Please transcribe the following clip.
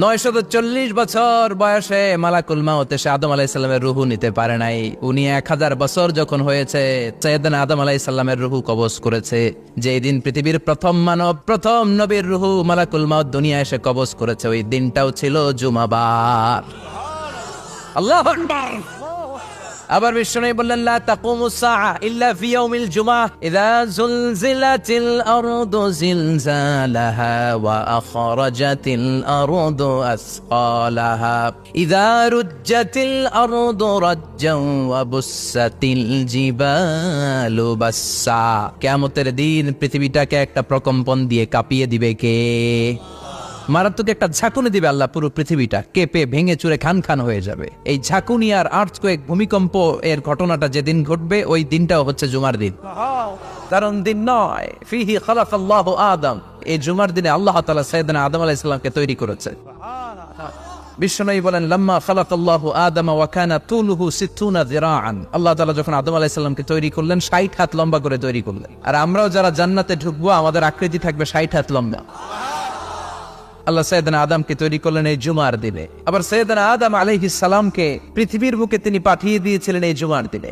940 বছর বয়সে মালাকুল মাউত এসে আদম আলাইহিস সালামের রূহ নিতে পারে নাই। উনি 1000 বছর যখন হয়েছে সাইয়েদনা আদম আলাইহিস সালামের রূহ কবজ করেছে। যেই দিন পৃথিবীর প্রথম মানব, প্রথম নবীর রূহ মালাকুল মাউত দুনিয়ায় এসে কবজ করেছে, ওই দিনটাও ছিল জুমাবার। আল্লাহু আকবার। আবার বিশ্বনবী বললেন, লা তাকুমুস সাআ ইল্লা ফি ইয়াউমিল জুমআহ ইযা যুলজিলাতিল আরদু জিলজালাহা ওয়া আখরাজাতিল আরদু আসকালাহা ইযা রুজ্জাতিল আরদু রাজ্জান ওয়া বুসাতিল জিবালু বাসসা। কিয়ামতের দিন পৃথিবীটাকে একটা প্রকম্পন দিয়ে কাঁপিয়ে দিবে কে? মারাত্মক একটা ঝাঁকুনি দিবে আল্লাহ, পুরো পৃথিবীটা কেঁপে ভেঙে চুরে খান খান হয়ে যাবে। এই ঝাঁকুনি আর আর্থকোয়েক, ভূমিকম্প এর ঘটনাটা যেদিন ঘটবে ওই দিনটাও হচ্ছে জুমার দিন। কারণ দিন নয়, ফিহি খালাকাল্লাহু আদম, এই জুমার দিনে আল্লাহ তাআলা সাইয়েদনা আদম আলাইহিস সালামকে তৈরি করেছে। বিশ্বনবী বলেন, লাম্মা খালাকাল্লাহু আদম ওয়া কানা তুলুহু 60 যিরাআন, আল্লাহ তাআলা যখন আদম আলাইহিস সালামকে তৈরি করলেন 60 হাত লম্বা করে তৈরি করলেন। আর আমরাও যারা জান্নাতে ঢুকবো আমাদের আকৃতি থাকবে 60 হাত লম্বা। আল্লাহ সাইয়েদনা আদমকে তৈরি করলেন এই জুমার দিনে। আবার সাইয়েদনা আদম আলাইহিস সালামকে পৃথিবীর বুকে তিনি পাঠিয়ে দিয়েছিলেন এই জুমার দিনে।